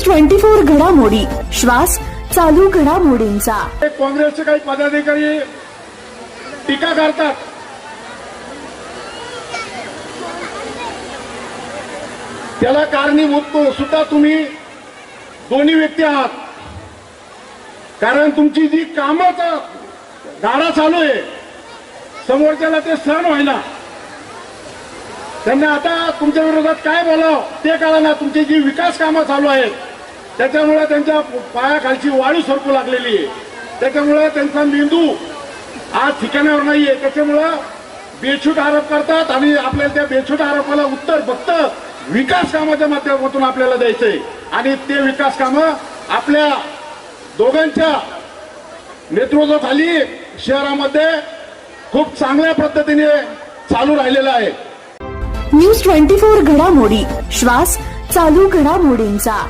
News 24 घडामोडी, श्वास चालू घडामोडींचा। काँग्रेसचे काही पदाधिकारी टीका करतात, त्याला कारणीभूत सुद्धा तुम्ही दोन्ही व्यक्ती आहात। कारण तुमची जी कामाचा गाडा चालू आहे, समोरच्याला ते सहन व्हायला, त्यांना आता तुमच्या विरोधात काय बोलावं ते कळेना। तुमची जी विकास कामं चालू आहेत त्याच्यामुळे त्यांच्या पायाखालची वाळू सरकू लागलेली आहे, त्याच्यामुळे त्यांचा मेंदू आज ठिकाणावर नाहीये, त्याच्यामुळे बेछूट आरोप करतात आणि आपल्याला त्या बेछूट आरोपाला उत्तर फक्त विकास कामाच्या माध्यमातून आपल्याला द्यायचंय। आणि ते विकास कामं आपल्या दोघांच्या नेतृत्वाखाली शहरामध्ये खूप चांगल्या पद्धतीने चालू राहिलेलं आहे। न्यूज 24 घडामोडी, श्वास चालू घडामोडींचा।